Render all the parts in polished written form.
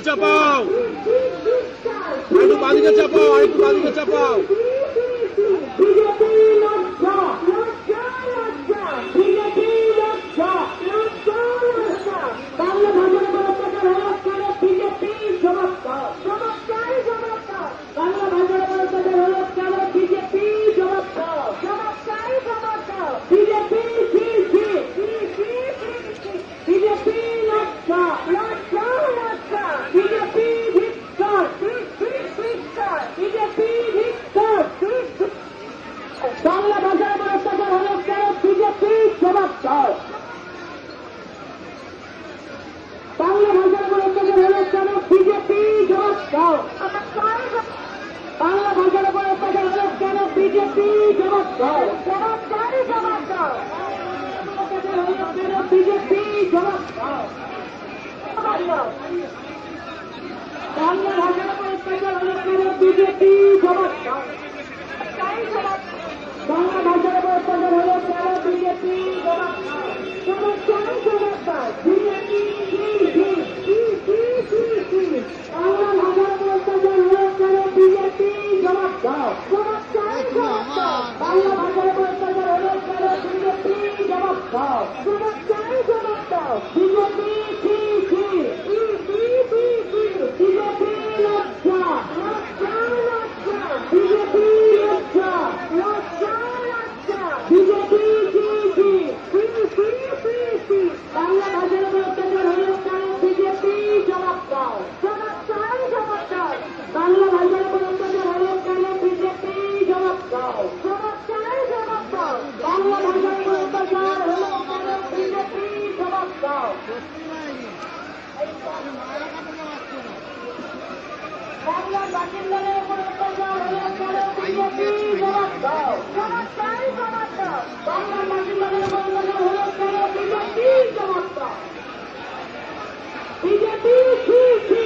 চাপাও, আরেকটু বাদিকে চাপাও, আরেকটু বাদিকে চাপাও। Come on, বাংলার বাসিন্দাদের উপর অত্যাচার হলে চলো বিজেপি জবাব দাও। জবাব চাই, জবাব দাও। বাংলার বাসিন্দাদের উপর অত্যাচার হলে চলো বিজেপি জবাব দাও। বিজেপি খুশি,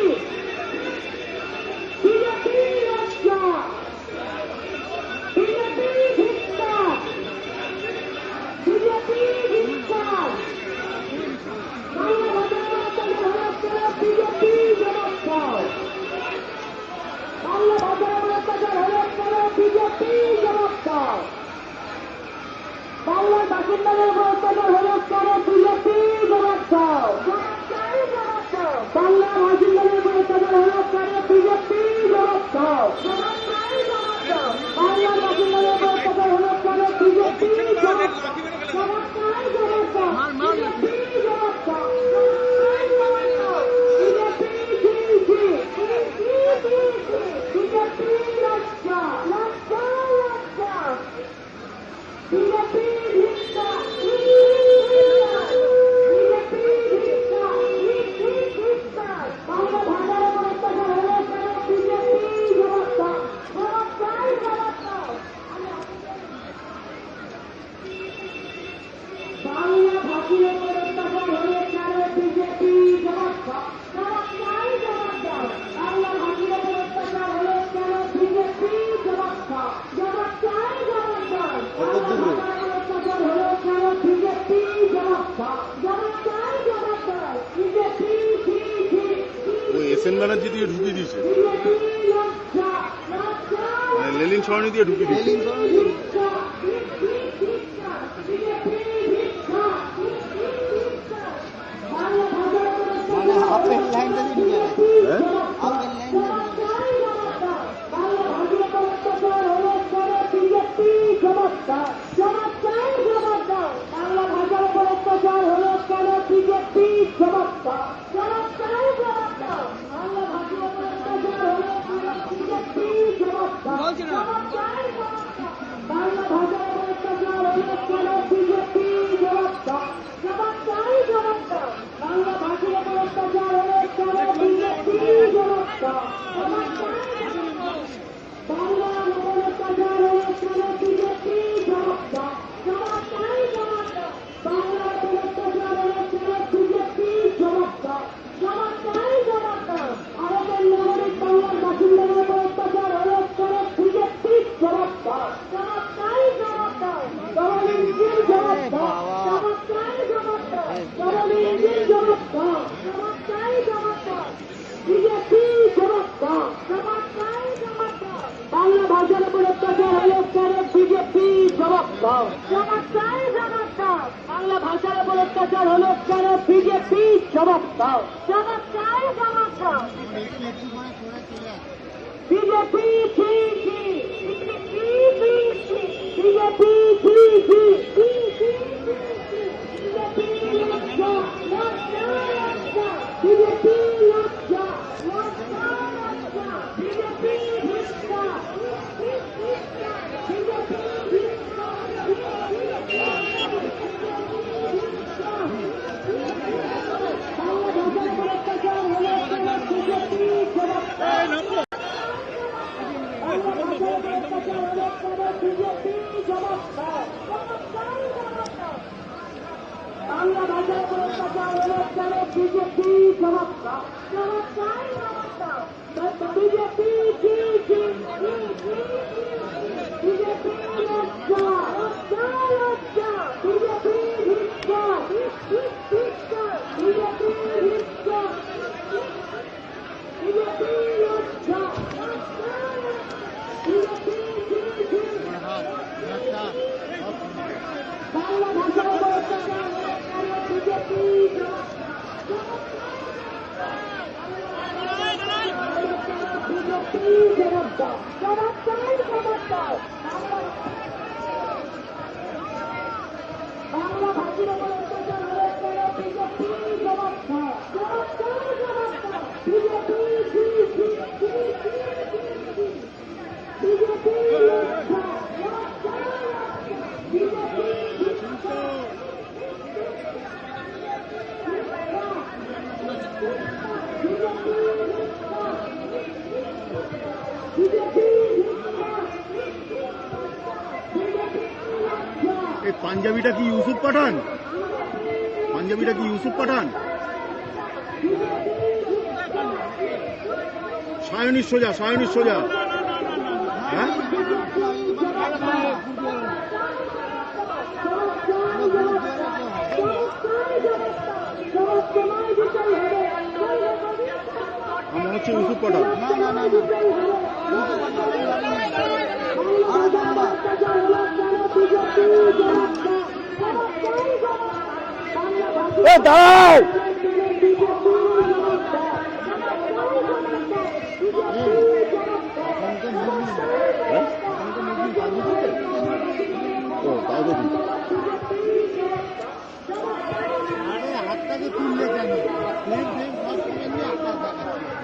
বিজেপি লজ্জা, বিজেপি ধিক্কার, বিজেপি ধিক্কার। বাংলা ভাষার অত্যাচার হলে চলো বিজেপি জবাব দাও। বাংলা ভাষার অত্যাচার হলে চলো বিজেপি জবাব দাও। বাংলার বাসিন্দাদের উপর অত্যাচার হলে চলো বিজেপি জবাব দাও। বাংলার বাসিন্দাদের উপর অত্যাচার হলে চলো বিজেপি জবাব দাও। বাংলার বাসিন্দাদের উপর অত্যাচার হলে চলো বিজেপি জবাব দাও। বিজেপি জবাব দাও। বিজেপি লজ্জা, লজ্জা, লজ্জা। বিজেপি ধিক্কার, বিজেপি ধিক্কার, ধিক্কার। বাংলা ভাষার উপর অত্যাচার হলে চলো বিজেপি জবাব দাও। জবাব চাই, জবাব দাও। বাংলা ভাষীর উপর অত্যাচার হলে চলো বিজেপি জবাব দাও। জবাব চাই, জবাব দাও। বাংলা ভাষীর উপর অত্যাচার হলে চলো বিজেপি জবাব দাও। জবাব চাই, জবাব দাও। বাংলা ভাষার অত্যাচার হলে চলো বিজেপি জবাব দাও। জবাব চাই, জবাব দাও। বিজেপি ওই এসএন ব্যানার্জি দিয়ে ঢুকিয়ে দিয়েছে, বিজেপি লজ্জা, লজ্জা, মানে লেলিন সরণি দিয়ে ঢুকিয়ে দিয়েছে। মানে হাফের লাইনটা দিয়ে ঢুকে গেছে। হ্যাঁ? হাফের লাইনটা বাংলা ভাষার উপর অত্যাচার হলে চলো বিজেপি জবাব দাও। জবাব চাই, জবাব দাও। বাংলা ভাষার উপর অত্যাচার হলে চলো বিজেপি জবাব দাও। জবাব চাই, জবাব দাও। বাংলা ভাষার উপর অত্যাচার হলে চলো বিজেপি জবাব দাও। জবাব চাই, জবাব দাও। বাংলা ভাষার উপর অত্যাচার হলে চলো বিজেপি জবাব দাও। জবাব চাই, জবাব দাও। বাংলার উপর অত্যাচার হলে চলো বিজেপি জবাব দাও। জবাব চাই, জবাব দাও। বাংলার উপর অত্যাচার হলে চলো বিজেপি জবাব দাও। জবাব চাই, জবাব দাও। ভারতের নাগরিক বাংলার বাসিন্দাদের উপর অত্যাচার হলে চলো বিজেপি জবাব দাও। জবাব চাই, জবাব দাও। ডবল ইঞ্জিন জবাব দাও। জবাব চাই, জবাব দাও। ডবল ইঞ্জিন জবাব দাও। জবাব চাই, জবাব দাও। বিজেপি জবাব দাও। জবাব চাই, জবাব দাও। বাংলা ভাষার উপর অত্যাচার হলে চলো বিজেপি জবাব দাও। জবাব চাই, জবাব দাও। বাংলা ভাষার উপর অত্যাচার হলে চলো বিজেপি জবাব দাও। জবাব চাই, জবাব দাও। বিজেপি বিজেপি বিজেপি লজ্জা, লজ্জা, লজ্জা। বিজেপি লজ্জা, লজ্জা, লজ্জা। বিজেপি ধিক্কার, বিজেপি বাংলা ভাষার উপর অত্যাচার হলে চলো বিজেপি জবাব দাও। জবাব চাই, জবাব দাও। বিজেপি বিজেপি লজ্জা, লজ্জা, লজ্জা। বিজেপি ধিক্কার, ধিক্কার। বিজেপি ধিক্কার, বিজেপি লজ্জা, লজ্জা, লজ্জা। বিজেপি বাংলা ভাষার উপর অত্যাচার হলে চলো বিজেপি জবাব দাও। বিজেপি জবাব দাও। জবাব চাই, জবাব দাও। বাংলা ভাষার উপর অত্যাচার হলে চলো বিজেপি জবাব দাও। জবাব চাই, জবাব দাও। বিজেপি বিজেপি লজ্জা, লজ্জা, লজ্জা। বিজেপি এই পাঞ্জাবিটা কি ইউসুফ পাঠান? পাঞ্জাবিটা কি ইউসুফ পাঠান? সায়নির সোজা, সায়নির সোজা। হ্যাঁ, আমার মনে হচ্ছে ইউসুফ পাঠান। না না না দাঁড়াও ও তাও দেখি। আরে হাতটাকে তুললে কেন? প্লেট ব্রেক সব করে নিয়ে হাতটা দেখাচ্ছে।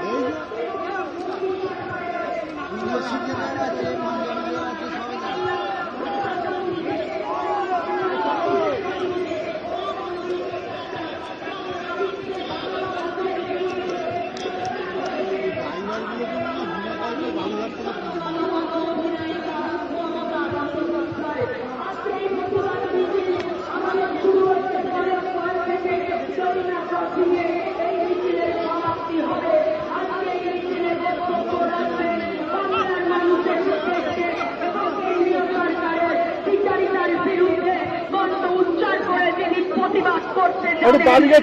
এই যে শিখে আছে, পাঞ্জাবি আছে, সবাই জানে। ড্রাইভারগুলোকে না বিনা পয়সায় বালুঘাট থেকে তুলে নিয়ে প্রতিবাদ করতে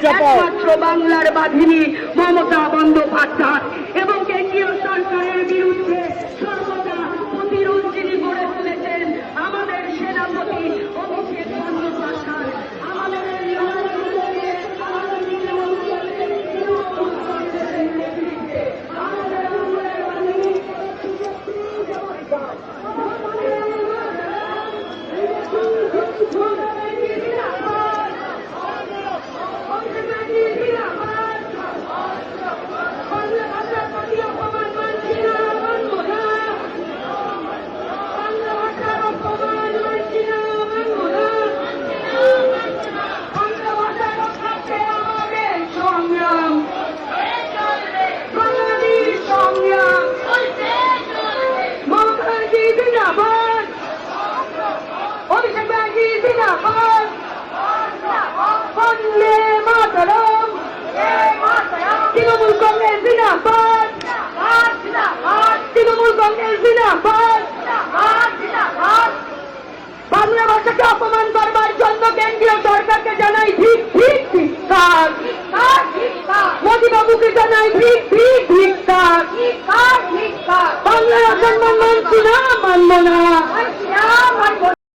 একমাত্র বাংলার বাঘিনী মমতা বন্দ্যোপাধ্যায় এবং কেন্দ্রীয় সরকারের বিরুদ্ধে সর্বদা প্রতিরোধ যিনি গড়ে তুলেছেন আমাদের সেনাপতি অভিষেক বন্দ্যোপাধ্যায়। আমাদের তৃণমূল কংগ্রেস জিন্দাবাদ, তৃণমূল কংগ্রেস জিন্দাবাদ। বাংলা ভাষাকে অপমান করবার জন্য কেন্দ্রীয় সরকারকে জানাই ঠিক ঠিক ধিক্কার, মোদী বাবুকে জানাই ঠিক ঠিক ধিক্কার। বাংলার অসম্মান মানছি না, মানব না।